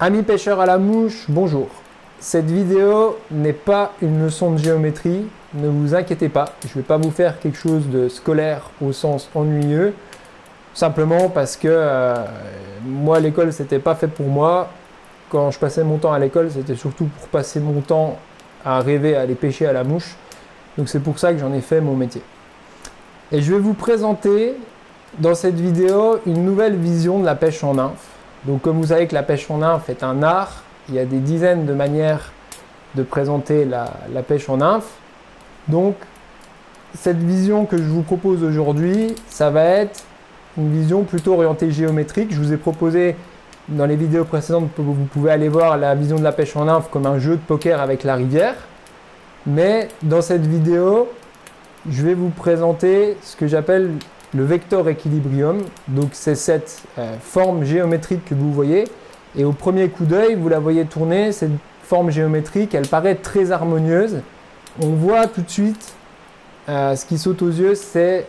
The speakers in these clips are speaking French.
Amis pêcheurs à la mouche, bonjour. Cette vidéo n'est pas une leçon de géométrie, ne vous inquiétez pas, je ne vais pas vous faire quelque chose de scolaire au sens ennuyeux, simplement parce que moi l'école c'était pas fait pour moi. Quand je passais mon temps à l'école, c'était surtout pour passer mon temps à rêver à aller pêcher à la mouche, donc c'est pour ça que j'en ai fait mon métier. Et je vais vous présenter dans cette vidéo une nouvelle vision de la pêche en nymphe. Donc comme vous savez que la pêche en nymphe est un art, il y a des dizaines de manières de présenter la pêche en nymphe. Donc cette vision que je vous propose aujourd'hui, ça va être une vision plutôt orientée géométrique. Je vous ai proposé dans les vidéos précédentes, vous pouvez aller voir la vision de la pêche en nymphe comme un jeu de poker avec la rivière. Mais dans cette vidéo, je vais vous présenter ce que j'appelle le vector équilibrium. Donc c'est cette forme géométrique que vous voyez, et au premier coup d'œil vous la voyez tourner. Cette forme géométrique, elle paraît très harmonieuse. On voit tout de suite ce qui saute aux yeux, c'est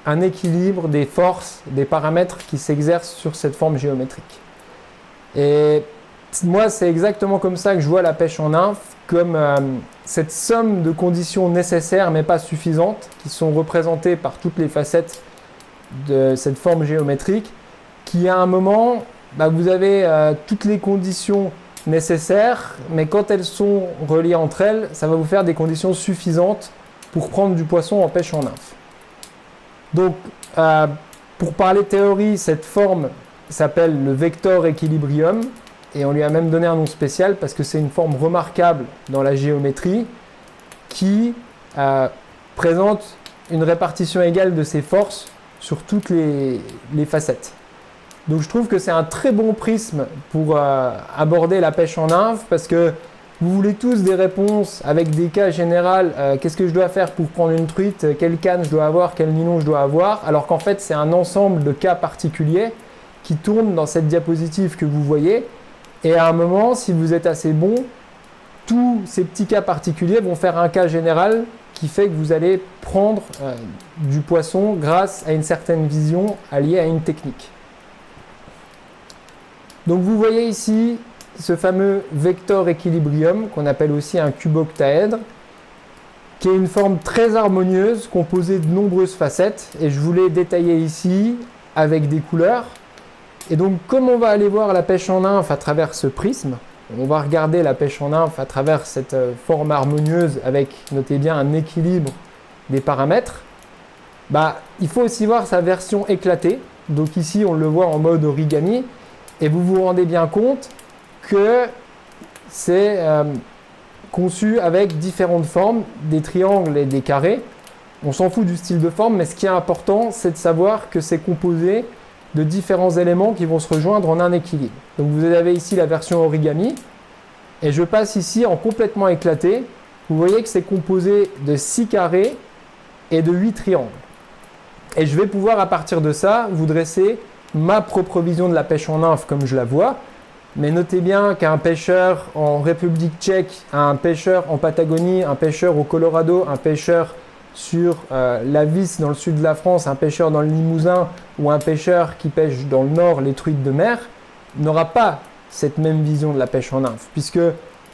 un équilibre des forces, des paramètres qui s'exercent sur cette forme géométrique. Et moi c'est exactement comme ça que je vois la pêche en nymphe, comme cette somme de conditions nécessaires mais pas suffisantes qui sont représentées par toutes les facettes de cette forme géométrique, qui à un moment, vous avez toutes les conditions nécessaires, mais quand elles sont reliées entre elles, ça va vous faire des conditions suffisantes pour prendre du poisson en pêche en nymphe. Donc pour parler théorie, cette forme s'appelle le vector équilibrium, et on lui a même donné un nom spécial parce que c'est une forme remarquable dans la géométrie qui présente une répartition égale de ses forces sur toutes les facettes. Donc je trouve que c'est un très bon prisme pour aborder la pêche en nymphe, parce que vous voulez tous des réponses avec des cas généraux. Qu'est-ce que je dois faire pour prendre une truite? Quelle canne je dois avoir? Quel nylon je dois avoir? Alors qu'en fait c'est un ensemble de cas particuliers qui tournent dans cette diapositive que vous voyez. Et à un moment, si vous êtes assez bon, tous ces petits cas particuliers vont faire un cas général qui fait que vous allez prendre du poisson grâce à une certaine vision alliée à une technique. Donc vous voyez ici ce fameux vector équilibrium qu'on appelle aussi un cuboctaèdre, qui est une forme très harmonieuse composée de nombreuses facettes, et je vous l'ai détaillé ici avec des couleurs. Et donc, comme on va aller voir la pêche en nymphe à travers ce prisme, on va regarder la pêche en nymphe à travers cette forme harmonieuse avec, notez bien, un équilibre des paramètres, il faut aussi voir sa version éclatée. Donc ici, on le voit en mode origami, et vous vous rendez bien compte que c'est conçu avec différentes formes, des triangles et des carrés. On s'en fout du style de forme, mais ce qui est important, c'est de savoir que c'est composé de différents éléments qui vont se rejoindre en un équilibre. Donc vous avez ici la version origami, et je passe ici en complètement éclaté. Vous voyez que c'est composé de 6 carrés et de 8 triangles. Et je vais pouvoir à partir de ça vous dresser ma propre vision de la pêche en nymphe comme je la vois. Mais notez bien qu'un pêcheur en République tchèque, un pêcheur en Patagonie, un pêcheur au Colorado, un pêcheur sur la Vis dans le sud de la France, un pêcheur dans le Limousin, ou un pêcheur qui pêche dans le nord les truites de mer, n'aura pas cette même vision de la pêche en nymphe, puisque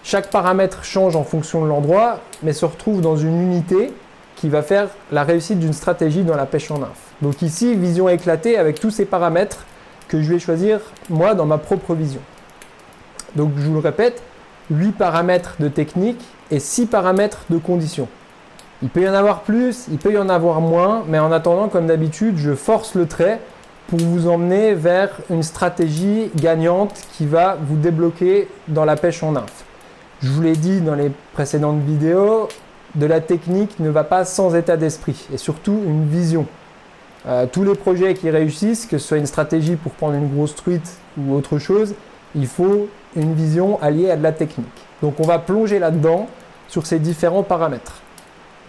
chaque paramètre change en fonction de l'endroit, mais se retrouve dans une unité qui va faire la réussite d'une stratégie dans la pêche en nymphe. Donc ici, vision éclatée avec tous ces paramètres que je vais choisir moi dans ma propre vision. Donc je vous le répète, 8 paramètres de technique et 6 paramètres de conditions. Il peut y en avoir plus, il peut y en avoir moins, mais en attendant, comme d'habitude, je force le trait pour vous emmener vers une stratégie gagnante qui va vous débloquer dans la pêche en nymphe. Je vous l'ai dit dans les précédentes vidéos, de la technique ne va pas sans état d'esprit, et surtout une vision. Tous les projets qui réussissent, que ce soit une stratégie pour prendre une grosse truite ou autre chose, il faut une vision alliée à de la technique. Donc on va plonger là-dedans sur ces différents paramètres.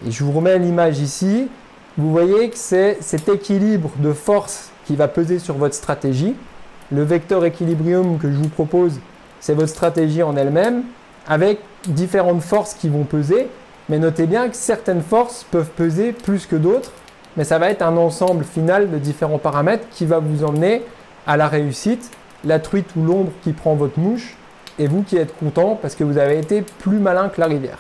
Et je vous remets l'image ici. Vous voyez que c'est cet équilibre de force qui va peser sur votre stratégie. Le vecteur équilibrium que je vous propose, c'est votre stratégie en elle-même, avec différentes forces qui vont peser. Mais notez bien que certaines forces peuvent peser plus que d'autres, mais ça va être un ensemble final de différents paramètres qui va vous emmener à la réussite la truite ou l'ombre qui prend votre mouche, et vous qui êtes content parce que vous avez été plus malin que la rivière.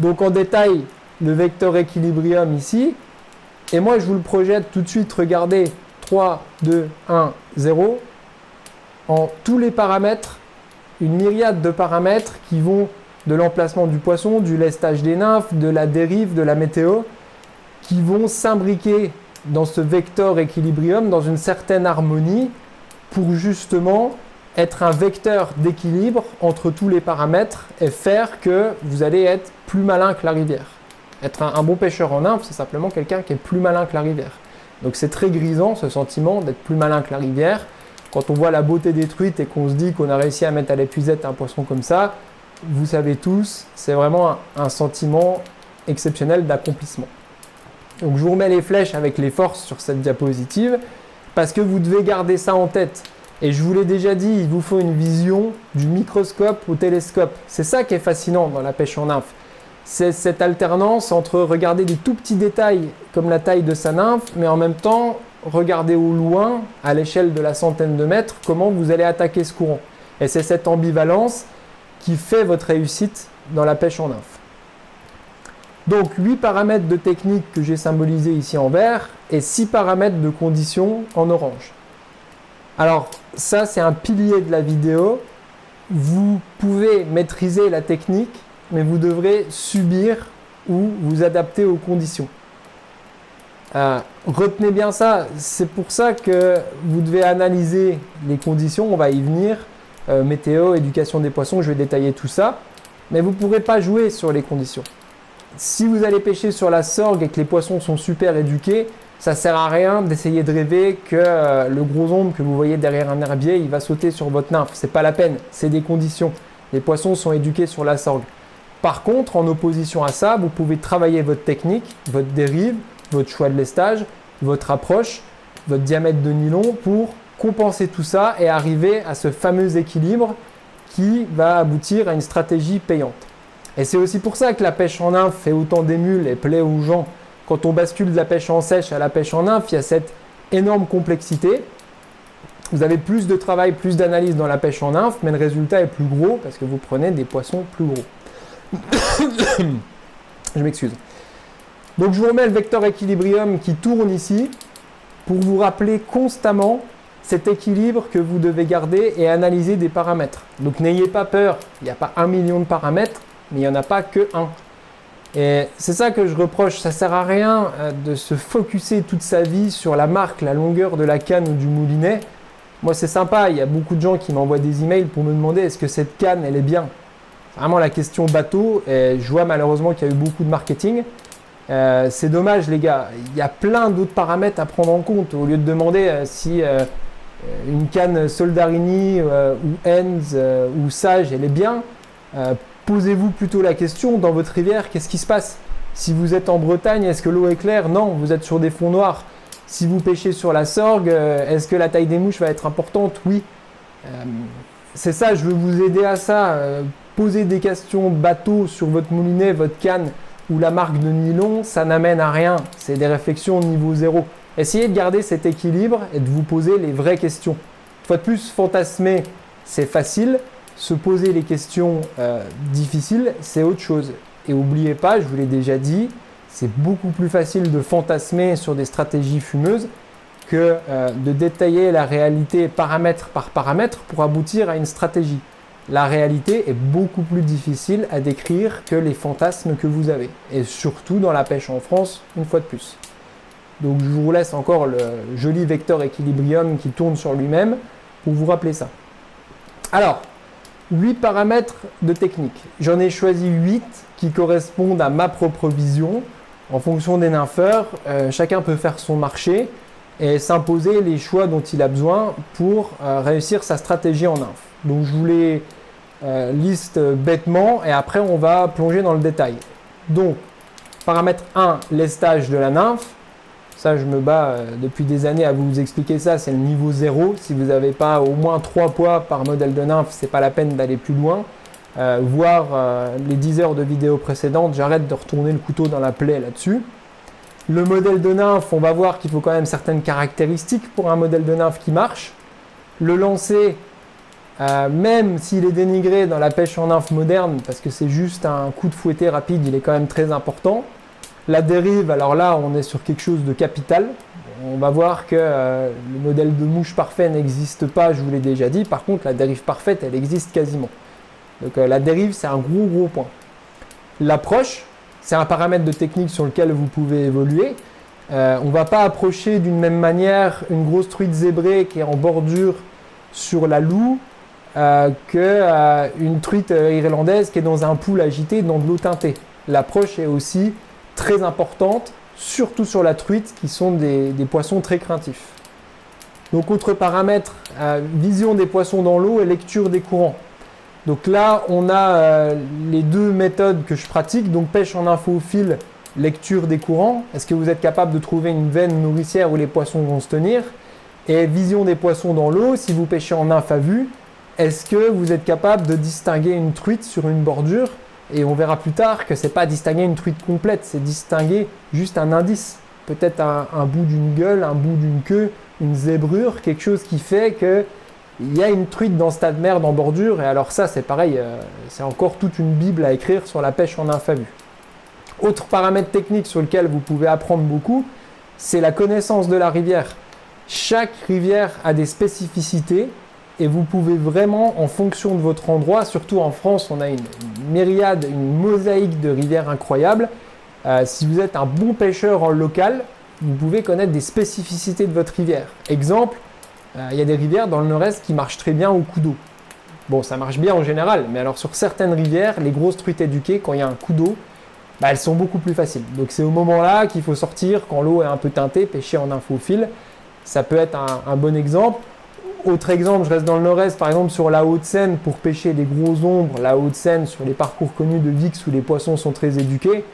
Donc en détail, le vecteur équilibrium ici, et moi je vous le projette tout de suite, regardez, 3, 2, 1, 0, en tous les paramètres, une myriade de paramètres qui vont de l'emplacement du poisson, du lestage des nymphes, de la dérive, de la météo, qui vont s'imbriquer dans ce vecteur équilibrium, dans une certaine harmonie, pour justement être un vecteur d'équilibre entre tous les paramètres et faire que vous allez être plus malin que la rivière. Être un bon pêcheur en nymphe, c'est simplement quelqu'un qui est plus malin que la rivière. Donc c'est très grisant ce sentiment d'être plus malin que la rivière. Quand on voit la beauté des truites et qu'on se dit qu'on a réussi à mettre à l'épuisette un poisson comme ça, vous savez tous, c'est vraiment un sentiment exceptionnel d'accomplissement. Donc je vous remets les flèches avec les forces sur cette diapositive parce que vous devez garder ça en tête. Et je vous l'ai déjà dit, il vous faut une vision du microscope au télescope. C'est ça qui est fascinant dans la pêche en nymphe. C'est cette alternance entre regarder des tout petits détails comme la taille de sa nymphe, mais en même temps regarder au loin, à l'échelle de la centaine de mètres, comment vous allez attaquer ce courant. Et c'est cette ambivalence qui fait votre réussite dans la pêche en nymphe. Donc 8 paramètres de technique que j'ai symbolisés ici en vert et 6 paramètres de conditions en orange. Alors ça c'est un pilier de la vidéo. Vous pouvez maîtriser la technique, mais vous devrez subir ou vous adapter aux conditions. Retenez bien ça, c'est pour ça que vous devez analyser les conditions, on va y venir, météo, éducation des poissons, je vais détailler tout ça, mais vous ne pourrez pas jouer sur les conditions. Si vous allez pêcher sur la sorgue et que les poissons sont super éduqués, ça ne sert à rien d'essayer de rêver que le gros ombre que vous voyez derrière un herbier, il va sauter sur votre nymphe. Ce n'est pas la peine, c'est des conditions. Les poissons sont éduqués sur la sorgue. Par contre, en opposition à ça, vous pouvez travailler votre technique, votre dérive, votre choix de lestage, votre approche, votre diamètre de nylon pour compenser tout ça et arriver à ce fameux équilibre qui va aboutir à une stratégie payante. Et c'est aussi pour ça que la pêche en nymphe fait autant d'émules et plaît aux gens. Quand on bascule de la pêche en sèche à la pêche en nymphe, il y a cette énorme complexité. Vous avez plus de travail, plus d'analyse dans la pêche en nymphe, mais le résultat est plus gros parce que vous prenez des poissons plus gros. Je m'excuse. Donc je vous remets le vecteur équilibrium qui tourne ici pour vous rappeler constamment cet équilibre que vous devez garder et analyser des paramètres. Donc n'ayez pas peur, il n'y a pas 1 million de paramètres, mais il n'y en a pas que un. Et c'est ça que je reproche, ça ne sert à rien de se focuser toute sa vie sur la marque, la longueur de la canne ou du moulinet. Moi c'est sympa, il y a beaucoup de gens qui m'envoient des emails pour me demander est-ce que cette canne elle est bien. C'est vraiment la question bateau et je vois malheureusement qu'il y a eu beaucoup de marketing. C'est dommage les gars, il y a plein d'autres paramètres à prendre en compte au lieu de demander si une canne Soldarini ou Enz ou Sage elle est bien. Posez-vous plutôt la question dans votre rivière, qu'est-ce qui se passe? Si vous êtes en Bretagne, est-ce que l'eau est claire? Non, vous êtes sur des fonds noirs. Si vous pêchez sur la sorgue, est-ce que la taille des mouches va être importante? Oui. C'est ça, je veux vous aider à ça. Poser des questions bateau sur votre moulinet, votre canne ou la marque de nylon, ça n'amène à rien. C'est des réflexions niveau zéro. Essayez de garder cet équilibre et de vous poser les vraies questions. Une fois de plus, fantasmer, c'est facile. Se poser les questions difficiles, c'est autre chose. Et n'oubliez pas, je vous l'ai déjà dit, c'est beaucoup plus facile de fantasmer sur des stratégies fumeuses que de détailler la réalité paramètre par paramètre pour aboutir à une stratégie. La réalité est beaucoup plus difficile à décrire que les fantasmes que vous avez. Et surtout dans la pêche en France, une fois de plus. Donc je vous laisse encore le joli vecteur équilibrium qui tourne sur lui-même pour vous rappeler ça. Alors, 8 paramètres de technique. J'en ai choisi 8 qui correspondent à ma propre vision. En fonction des nympheurs, chacun peut faire son marché et s'imposer les choix dont il a besoin pour réussir sa stratégie en nymphe. Donc je vous les liste bêtement et après on va plonger dans le détail. Donc, paramètre 1, lestage de la nymphe. Ça, je me bats depuis des années à vous expliquer ça, c'est le niveau 0. Si vous n'avez pas au moins 3 poids par modèle de nymphe, c'est pas la peine d'aller plus loin. Voir les 10 heures de vidéo précédentes, j'arrête de retourner le couteau dans la plaie là-dessus. Le modèle de nymphe, on va voir qu'il faut quand même certaines caractéristiques pour un modèle de nymphe qui marche. le lancer, même s'il est dénigré dans la pêche en nymphe moderne, parce que c'est juste un coup de fouetté rapide, il est quand même très important. La dérive, alors là, on est sur quelque chose de capital. On va voir que le modèle de mouche parfait n'existe pas, je vous l'ai déjà dit. Par contre, la dérive parfaite, elle existe quasiment. Donc la dérive, c'est un gros point. L'approche, c'est un paramètre de technique sur lequel vous pouvez évoluer. On ne va pas approcher d'une même manière une grosse truite zébrée qui est en bordure sur la loue qu'une truite irlandaise qui est dans un pool agité dans de l'eau teintée. L'approche est aussi très importante, surtout sur la truite qui sont des poissons très craintifs. Donc autre paramètre, vision des poissons dans l'eau et lecture des courants. Donc là, on a les deux méthodes que je pratique, donc pêche en nymphe au fil, lecture des courants. Est-ce que vous êtes capable de trouver une veine nourricière où les poissons vont se tenir? Et vision des poissons dans l'eau, si vous pêchez en nymphe à vue, est-ce que vous êtes capable de distinguer une truite sur une bordure? Et on verra plus tard que ce n'est pas distinguer une truite complète, c'est distinguer juste un indice. Peut-être un bout d'une gueule, un bout d'une queue, une zébrure, quelque chose qui fait qu'il y a une truite dans ce tas de merde en bordure. Et alors ça, c'est pareil, c'est encore toute une bible à écrire sur la pêche en nymphe à vue. Autre paramètre technique sur lequel vous pouvez apprendre beaucoup, c'est la connaissance de la rivière. Chaque rivière a des spécificités et vous pouvez vraiment, en fonction de votre endroit, surtout en France, on a une myriade, une mosaïque de rivières incroyables. Si vous êtes un bon pêcheur en local, vous pouvez connaître des spécificités de votre rivière. Exemple, il y a des rivières dans le nord-est qui marchent très bien au coup d'eau. Bon, ça marche bien en général, mais alors sur certaines rivières, les grosses truites éduquées, quand il y a un coup d'eau, elles sont beaucoup plus faciles. Donc c'est au moment-là qu'il faut sortir, quand l'eau est un peu teintée, pêcher en nymphe au fil. Ça peut être un bon exemple. Autre exemple, je reste dans le nord-est, par exemple sur la Haute-Seine, pour pêcher des gros ombres, la Haute-Seine, sur les parcours connus de VIX où les poissons sont très éduqués,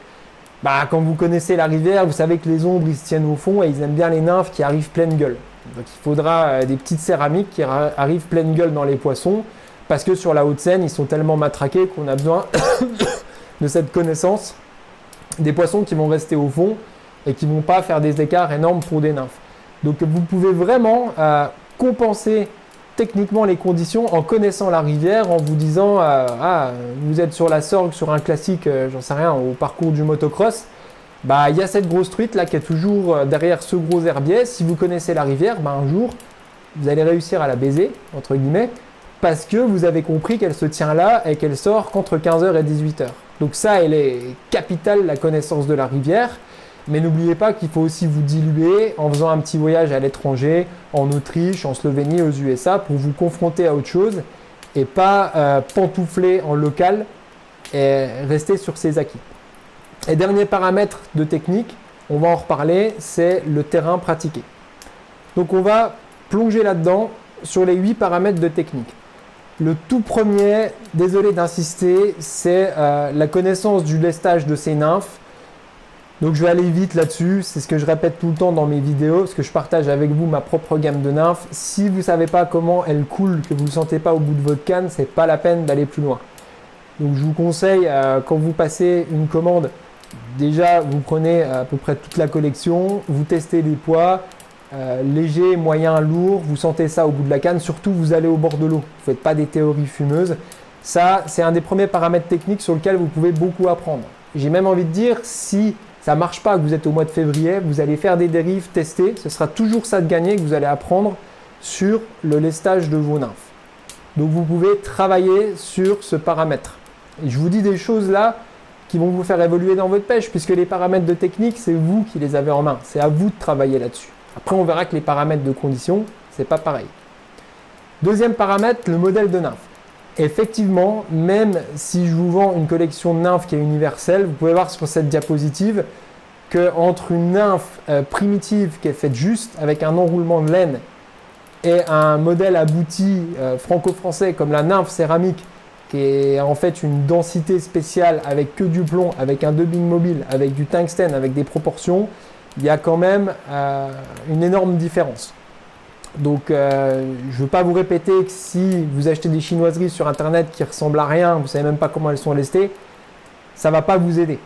quand vous connaissez la rivière, vous savez que les ombres, ils se tiennent au fond et ils aiment bien les nymphes qui arrivent pleine gueule. Donc il faudra des petites céramiques qui arrivent pleine gueule dans les poissons, parce que sur la Haute-Seine, ils sont tellement matraqués qu'on a besoin de cette connaissance des poissons qui vont rester au fond et qui ne vont pas faire des écarts énormes pour des nymphes. Donc vous pouvez vraiment compenser techniquement les conditions en connaissant la rivière, en vous disant vous êtes sur la Sorgue, sur un classique, j'en sais rien, au parcours du motocross, il y a cette grosse truite là qui est toujours derrière ce gros herbier. Si vous connaissez la rivière, un jour vous allez réussir à la baiser, entre guillemets, parce que vous avez compris qu'elle se tient là et qu'elle sort qu'entre 15h et 18h. Donc ça, elle est capitale, la connaissance de la rivière. Mais n'oubliez pas qu'il faut aussi vous diluer en faisant un petit voyage à l'étranger, en Autriche, en Slovénie, aux USA, pour vous confronter à autre chose et pas pantoufler en local et rester sur ses acquis. Et dernier paramètre de technique, on va en reparler, c'est le terrain pratiqué. Donc on va plonger là-dedans sur les 8 paramètres de technique. Le tout premier, désolé d'insister, c'est la connaissance du lestage de ces nymphes. Donc je vais aller vite là-dessus, c'est ce que je répète tout le temps dans mes vidéos, parce que je partage avec vous ma propre gamme de nymphes. Si vous ne savez pas comment elles coulent, que vous ne le sentez pas au bout de votre canne, c'est pas la peine d'aller plus loin. Donc je vous conseille, quand vous passez une commande, déjà vous prenez à peu près toute la collection, vous testez les poids, léger, moyen, lourd, vous sentez ça au bout de la canne, surtout vous allez au bord de l'eau, vous ne faites pas des théories fumeuses. Ça, c'est un des premiers paramètres techniques sur lequel vous pouvez beaucoup apprendre. J'ai même envie de dire, si ça ne marche pas, que vous êtes au mois de février, vous allez faire des dérives, tester, ce sera toujours ça de gagner que vous allez apprendre sur le lestage de vos nymphes. Donc vous pouvez travailler sur ce paramètre. Et je vous dis des choses là qui vont vous faire évoluer dans votre pêche, puisque les paramètres de technique, c'est vous qui les avez en main. C'est à vous de travailler là-dessus. Après, on verra que les paramètres de condition, c'est pas pareil. Deuxième paramètre, le modèle de nymphe. Effectivement, même si je vous vends une collection de nymphes qui est universelle, vous pouvez voir sur cette diapositive qu'entre une nymphe primitive qui est faite juste avec un enroulement de laine et un modèle abouti franco-français comme la nymphe céramique qui est en fait une densité spéciale avec que du plomb, avec un dubbing mobile, avec du tungstène, avec des proportions, il y a quand même une énorme différence. Donc je ne veux pas vous répéter que si vous achetez des chinoiseries sur internet qui ressemblent à rien, vous ne savez même pas comment elles sont lestées, ça ne va pas vous aider.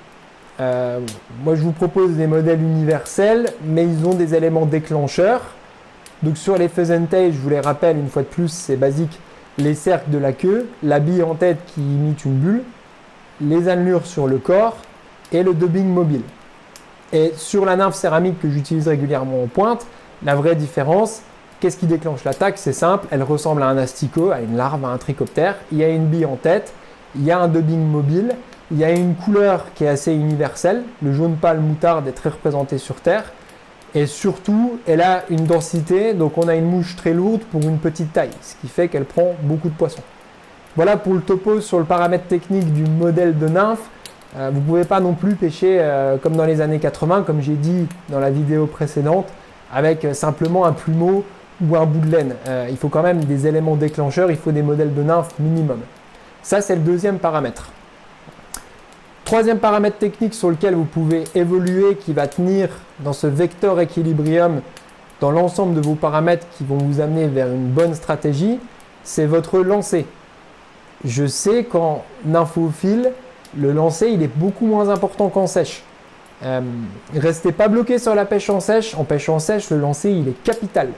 Moi je vous propose des modèles universels, mais ils ont des éléments déclencheurs Donc sur les faisantails, je vous les rappelle une fois de plus, c'est basique, les cercles de la queue, la bille en tête qui imite une bulle, les annelures sur le corps et le dubbing mobile. Et sur la nymphe céramique que j'utilise régulièrement en pointe, la vraie différence, qu'est-ce qui déclenche l'attaque? C'est simple, elle ressemble à un asticot, à une larve, à un trichoptère. Il y a une bille en tête, il y a un dubbing mobile, il y a une couleur qui est assez universelle, le jaune pâle moutarde est très représenté sur Terre. Et surtout, elle a une densité, donc on a une mouche très lourde pour une petite taille, ce qui fait qu'elle prend beaucoup de poissons. Voilà pour le topo sur le paramètre technique du modèle de nymphe. Vous ne pouvez pas non plus pêcher comme dans les années 80, comme j'ai dit dans la vidéo précédente, avec simplement un plumeau ou un bout de laine. Il faut quand même des éléments déclencheurs, il faut des modèles de nymphe minimum. Ça, c'est le deuxième paramètre. Troisième paramètre technique sur lequel vous pouvez évoluer, qui va tenir dans ce vecteur équilibrium dans l'ensemble de vos paramètres qui vont vous amener vers une bonne stratégie, c'est votre lancer. Je sais qu'en nymphophile, le lancer il est beaucoup moins important qu'en sèche. Restez pas bloqué sur la pêche en sèche. En pêche en sèche, le lancer il est capital.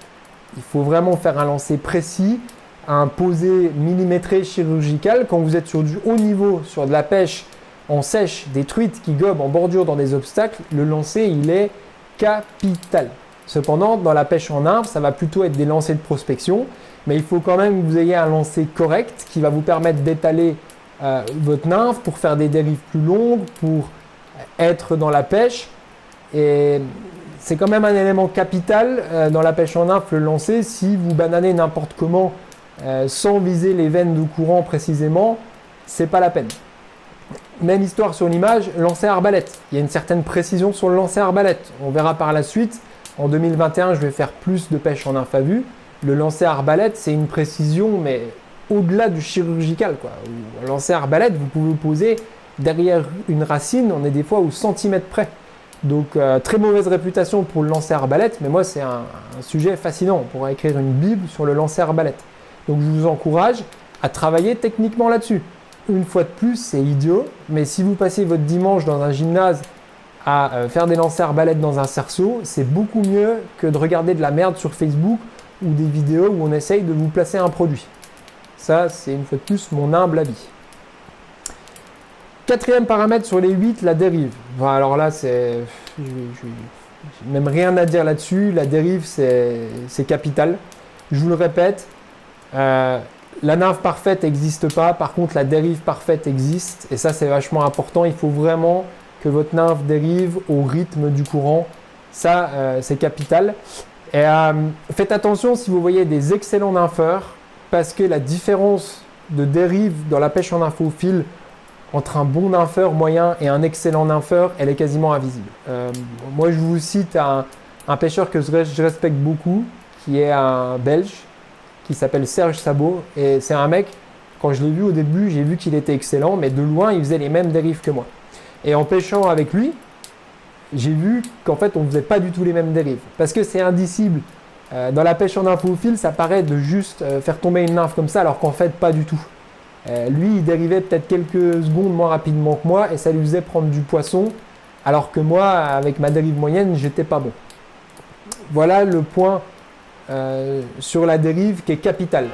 Il faut vraiment faire un lancer précis, un posé millimétré chirurgical. Quand vous êtes sur du haut niveau, sur de la pêche en sèche, des truites qui gobent en bordure dans des obstacles, le lancer il est capital. Cependant, dans la pêche en nymphe, ça va plutôt être des lancers de prospection, mais il faut quand même que vous ayez un lancer correct qui va vous permettre d'étaler votre nymphe pour faire des dérives plus longues, pour être dans la pêche. Et c'est quand même un élément capital dans la pêche en nymphe, le lancer. Si vous bananez n'importe comment sans viser les veines de courant précisément, c'est pas la peine. Même histoire sur l'image, lancer arbalète. Il y a une certaine précision sur le lancer arbalète. On verra par la suite. En 2021, je vais faire plus de pêche en nymphe à vue. Le lancer arbalète, c'est une précision, mais au-delà du chirurgical, quoi. Un lancer arbalète, vous pouvez vous poser derrière une racine, on est des fois au centimètre près. Donc, très mauvaise réputation pour le lancer arbalète, mais moi, c'est un sujet fascinant. On pourrait écrire une bible sur le lancer arbalète. Donc, je vous encourage à travailler techniquement là-dessus. Une fois de plus, c'est idiot, mais si vous passez votre dimanche dans un gymnase à faire des lancers arbalètes dans un cerceau, c'est beaucoup mieux que de regarder de la merde sur Facebook ou des vidéos où on essaye de vous placer un produit. Ça, c'est une fois de plus mon humble avis. Quatrième paramètre sur les 8, la dérive. Bon, alors là, j'ai même rien à dire là-dessus. La dérive, c'est capital. Je vous le répète, la nymphe parfaite n'existe pas. Par contre, la dérive parfaite existe. Et ça, c'est vachement important. Il faut vraiment que votre nymphe dérive au rythme du courant. Ça, c'est capital. Et faites attention si vous voyez des excellents nympheurs, parce que la différence de dérive dans la pêche en nymphophile entre un bon nympheur moyen et un excellent nympheur, elle est quasiment invisible. Moi, je vous cite un pêcheur que je respecte beaucoup, qui est un Belge, qui s'appelle Serge Sabot. Et c'est un mec, quand je l'ai vu au début, j'ai vu qu'il était excellent, mais de loin, il faisait les mêmes dérives que moi. Et en pêchant avec lui, j'ai vu qu'en fait, on ne faisait pas du tout les mêmes dérives. Parce que c'est indicible. Dans la pêche en nymphophile, ça paraît de juste faire tomber une nymphe comme ça, alors qu'en fait, pas du tout. Lui, il dérivait peut-être quelques secondes moins rapidement que moi, et ça lui faisait prendre du poisson, alors que moi, avec ma dérive moyenne, j'étais pas bon. Voilà le point sur la dérive qui est capital.